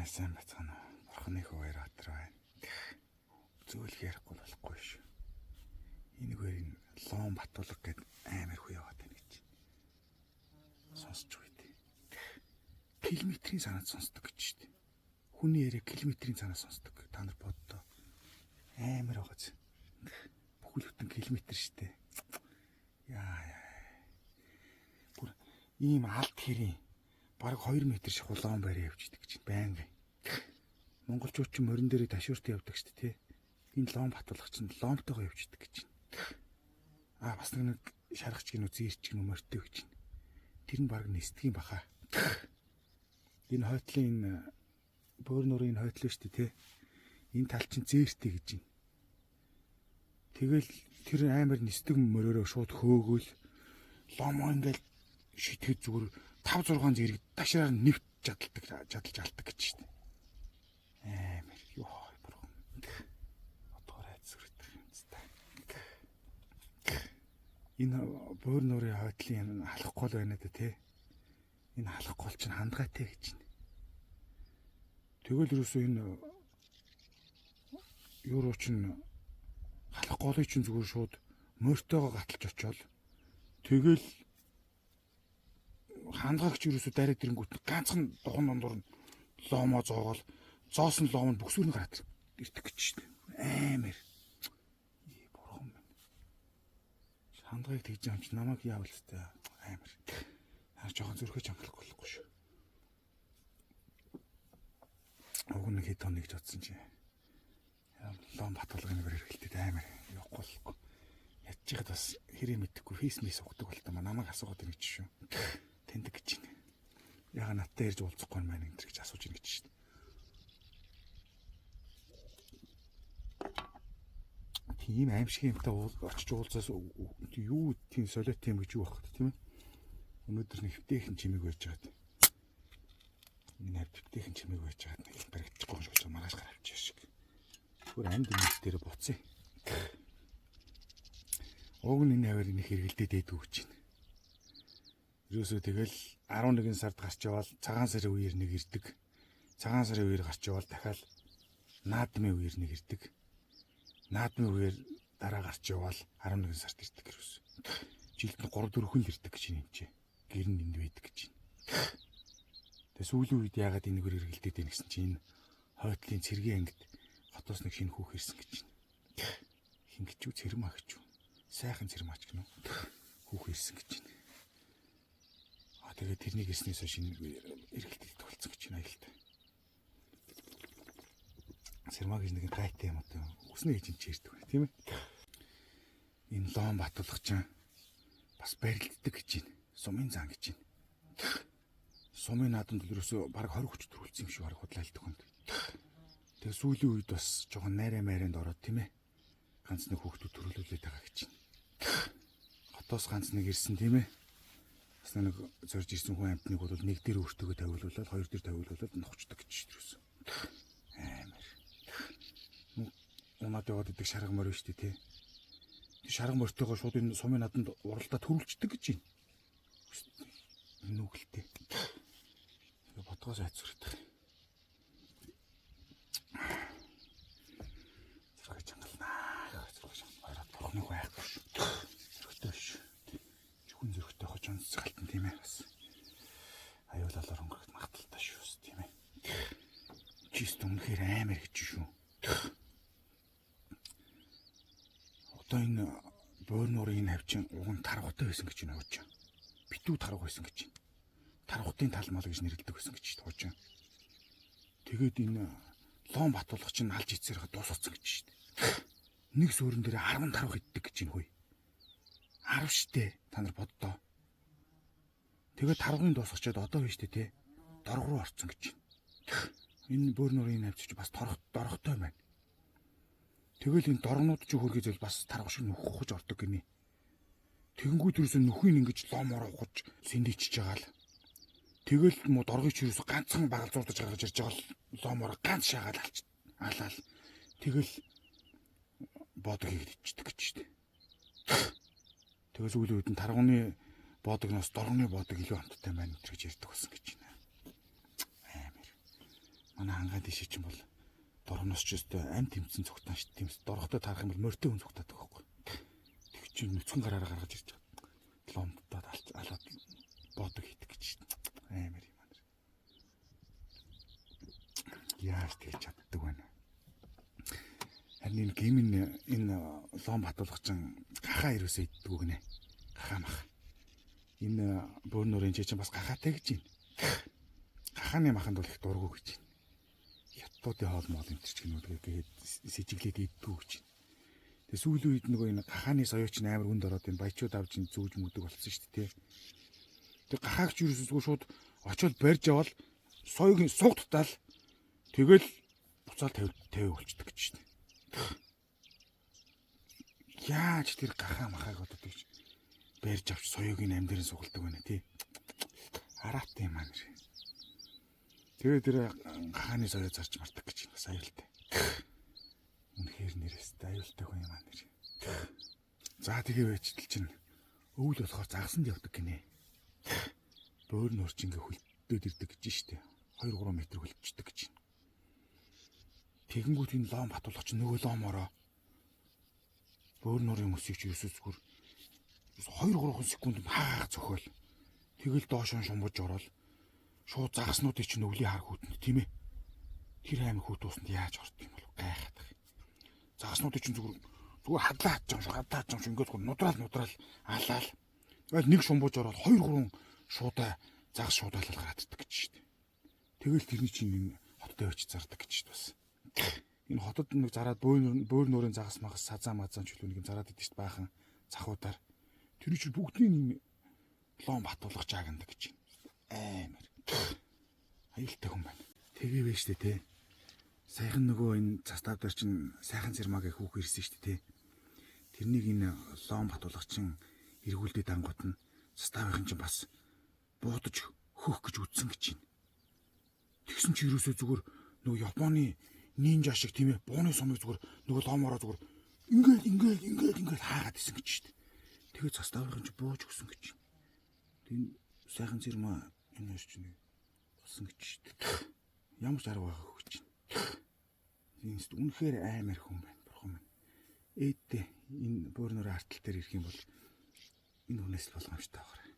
Сайн бацгаана. Бурхны хуваар атар байна. Зөөлх ярихгүй болохгүй шүү. Энэ хоёрын лон батулга гэд амар хүү яваад байна гэж. Сонсч үйдээ. Километрийн санаад сонсдог гэж шүү дээ. Хүний яриа километрийн санаад сонсдог. Та нар боддоо. Амар байгааз. Бүхэл бүтэн километр шүү дээ. Яа. Бүр ийм алт хэрийн бараг 2 м шиг улаан байраа явждаг гэж байнга. Монголчууд ч морин дээрээ ташуурт явдаг шүү дээ, тий. Энэ лом батулгач нь ломтойгоо явждаг гэж. Бас нэг шаргач гинүү зээрч гинүү морьтой гэж. Тэр нь бараг нэстгийн баха. Энэ хойтлын бөөр нурын хойтлоо шүү дээ, тий. Энэ тал чинь зээртэй гэж. Тэгэл тэр амар нэстэг мориороо шууд хөөгөөл ломо ингээл шитгэж зүгээр 5-6 зэрэг ташаар нэвт жадалж алдаг гэж шүү дээ. Амар ёо бурхан. Одоор айцгэрдэг юм зү. Энэ бөөр нурын хойтлын халах гол байна да тий. Энэ халах гол чинь хандгайтай гэж байна. Тэгвэл юусоо энэ юуруу чинь халах голыг чинь зүгээр шууд морьтойгоо гаталж очоод тэгэл хандгаагч юусоо дараад ирэнгүүт ганцхан дугуун дундуур нь ломо зоогоол зоосон лом нь бүксүүрний гараад ирдэг гэж шүү дээ. Амар. Бурхан минь. Хандгааг тэгж амч намайг яавал өстэй амар. Хаа жоохон зөрхөж амлах болохгүй шүү. Уг нэг хэд тоног гэж бодсон чи. Лом баталгын нэр хэлтэд амар явахгүй болохгүй. Ядчихад бас хэрэг мэдхгүй фейс мэс угдаг болтой маа намайг асуугаад ирэх гэж шүү. Тэндэг гэж байна. Яга надтай ирж уулзахгүй маань энэ гэж асууж ийн гэж шүү дээ. Тийм аимшиг юмтай очиж уулзаас юу тийм солиот юм гэж юу багт тийм ээ. Өнөөдөр нэг хөвтэйхэн чимэг байж байгаад. Энэ хөвтэйхэн чимэг байж байгаад нэг баригдчихгүй юм шиг маргааш гаравчих шиг. Зүгээр амд юм дээр буцъя. Уг нь энэ хавар нэг хэрэгэлдээд дэйдүү гэж байна. Юусоо тэгэл 11 сард гарч явал цагаан сарын үеэр нэг ирдэг. Цагаан сарын үеэр гарч явал дахиад наадмын үеэр нэг ирдэг. Наадмын үеэр дараа гарч явал 11 сард ирдэг гэсэн. Жилд нь 3-4 хүн л ирдэг гэж юм чи. Гэр нь энд байдаг гэж байна. Тэгээ сүүлийн үед яагаад энэ нэр хэрэгэлдээд байна гэсэн чинь энэ хойтлын цэргийн ангид хотоос нэг шинэ хүүх ирсэн гэж байна. Хингэж үү цэрмаагч үү? Сайхан цэрмаач гэнэ үү? Хүүх ирсэн гэж байна. Тэгээд тэрнийг ирснээс шинэ эргэлтэлд болсон гэж байна аялалтай. Сэрмаа гэж нэг гайтай юм одоо үснэ гэж юм чи ирдэг байна тийм ээ. Энэ лом батулгач бас барилддаг гэж байна. Сумын зан гэж байна. Сумын наадамд ерөөсөө бараг 20 хүч төрүүлсэн юм шиг бараг худлаалдаг хүнд. Тэгээ сүүлийн үед бас жоохон найраа майранд ороод тийм ээ. Ганц нэг хүүхдүүд төрүүлүүлээд байгаа гэж байна. Хотоос ганц нэг ирсэн тийм ээ. Бас нэг зорж ирсэн хүн амтныг бол нэг дээр өөртөө тавиулуулаад хоёр дээр тавиулуулаад нохчдаг гэж шийдвэрсэн. Амар. Унаад яваад идэг шарга морь шүү дээ тий. Тэр шарга морьтойгоо шууд энэ сумын наданд уралдаа төрүүлчихдэг гэж байна. Нүгэлтэй. Тэгээ ботгоос айцвардаг. Зэрэг чангалнаа. Зэрэг чангалнаа. Бурхны байхгүй шүү. Зөрөгтэй шүү. Хүн зөрөгтэй хожон цэгтэн тийм ээ бас. Аюулалаар өнгөрөхд магадaltaй шүү тийм ээ. Чист үнэхээр амар гэж шүү. Одоо энэ бөөр нурын хавчин уг нь таргуутай байсан гэж байна хожон. Битүү таргуу байсан гэж байна. Таргуутын тал мал гэж нэрлэдэг байсан гэж хожон. Тэгээд энэ лом батулгач нь алж ицээрх дууссан гэж шүү дээ. Нэг суурин дээр 10 таргуу иддэг гэж байна хөөе. 10 штэ та нар боддоо. Тэгээд таргууны дуусгачаад одоо биш үү те. Дорг руу орцсон гэж байна. Энэ бөөр нурын навчиж бас дорготой байна. Тэгэл энэ доргнууд ч хөргөж зэл бас таргуу шиг нөхөж ордог гинэ. Тэгэнгүүт юусэн нөхийг ингэж ломоор ухаж сэндийчж байгаа л. Тэгэл мо доргыг ч юусэн ганцхан багалзуулж гаргаж ирж байгаа л ломоор ганц шаагаал алаал. Тэгэл бодгийг ичдэг гэж штэ. Тэгээс үйл үед нь таргууны боодогноос доргоны бодог илүү хамттай байна гэж ярьдаг болсон гэж байна. Амар. Манай хангаан тийш чинь бол дорноос ч өстой амт тэмцэн цогтаан шүү. Тэмс дорготой таарах юм бол морьтой хүн цогтаадаг байхгүй. Тэг чинь нүцгэн гараараа гаргаж ирж байгаа. Ломдод алаад боодог хийдэг гэж шүү. Амар юм аа. Яаж тэгж чаддаг вэ? Харин энэ лом батуулагчин гахаа ирээсээ иддэг гинэ. Гахаа мах. Энэ бөөрнөрийн чинь бас гахаатай гэж байна. Гахааны маханд бол их дургу гэж байна. Хятадуудын хоол моол энэ ч гэнэ сэжиглээд иддэг гэж байна. Тэгээ сүүлийн үед нөгөө энэ гахааны соёоч амар хүнд ороод энэ баячууд авч ин зүүж мүдэг болсон шүү дээ. Тэг гахаагч юусгүй шууд очиод барьж авал соёог нь сугттал тэгэл буцаал 50 болчдөг гэж байна. Яаж тэр гахаа махааг одоо тэгж барьж авч соёог нь амьдэрэн сугалдаг байна тий. Араат юм аа нэр. Тэгээ тэр гахааны соёо зарч мардаг гэж бас аюултай. Үнэхээр нэрээс аюултай хүн юм аа нэр. За тэгээ байжтал чинь өвөл болохоор загсанд явдаг гинэ. Бөөр нөрч ингээ хөлтөөд ирдэг гэж штэ. 2-3 м хөлтчдөг гэж. Тэгэнгүүт энэ лом батуулах чинь нөгөө ломороо бөөр нөрийн мөсийг юусоо зүгээр 2-3 секунд хаах зөхөөл. Тэгэл доошоо шумбаж ороод шууд загаснуудыг чинь өвлийн хар хүүтэнд тийм ээ. Тэр аймаг хүүт уусанд яаж ордог юм бол гайхаад байгаа. Загаснуудыг чинь зүгээр хадлаа хадж юм ингээд нудраал алаал. Тэгэл нэг шумбаж ороод 2-3 шуудаа загас шуудаалал гараад ирдэг гэж шүү дээ. Тэгэл тэрний чинь энэ хоттой очиж зардаг гэж шүү дээ бас. Энэ хотод нэг зараад бөөр нөрийн загас магас сазаа мазаан чөлөө нэг юм зараад идэв шүү дээ баахан цахуудаар. Тэр чинь бүгдний нэг лом батуулах жаагандаг гэж байна. Амар. Аюултай хүн байна. Тэгээ вэ штэ те. Сайхан нөгөө энэ застав дээр чинь сайхан цэрмагийн хүүх ирсэн штэ те. Тэрнийг энэ лом батуулах чинь эргүүлдэ дангууд нь заставын чинь бас буудаж хөөх гэж үтсэн гэж байна. Тэгсэн чи юусоо зүгээр нөгөө Японы нинжа шиг тийм ээ бууны сумыг зүгээр нөгөө ломороо зүгээр ингээл хаагаад исэн гэж штэ. Тэгээ заставын чинь бууж өгсөн гэж. Тэр сайхан цэрмаа энэ чинь болсон гэж штэ. Ямар ч арга байгаа хөө гэж. Энэ үнэхээр амар хүн байна. Бурхан минь. Ээдээ энэ бөөрнөр артал дээр ирэх юм бол энэ хүнээс л болгоомжтой байгаа.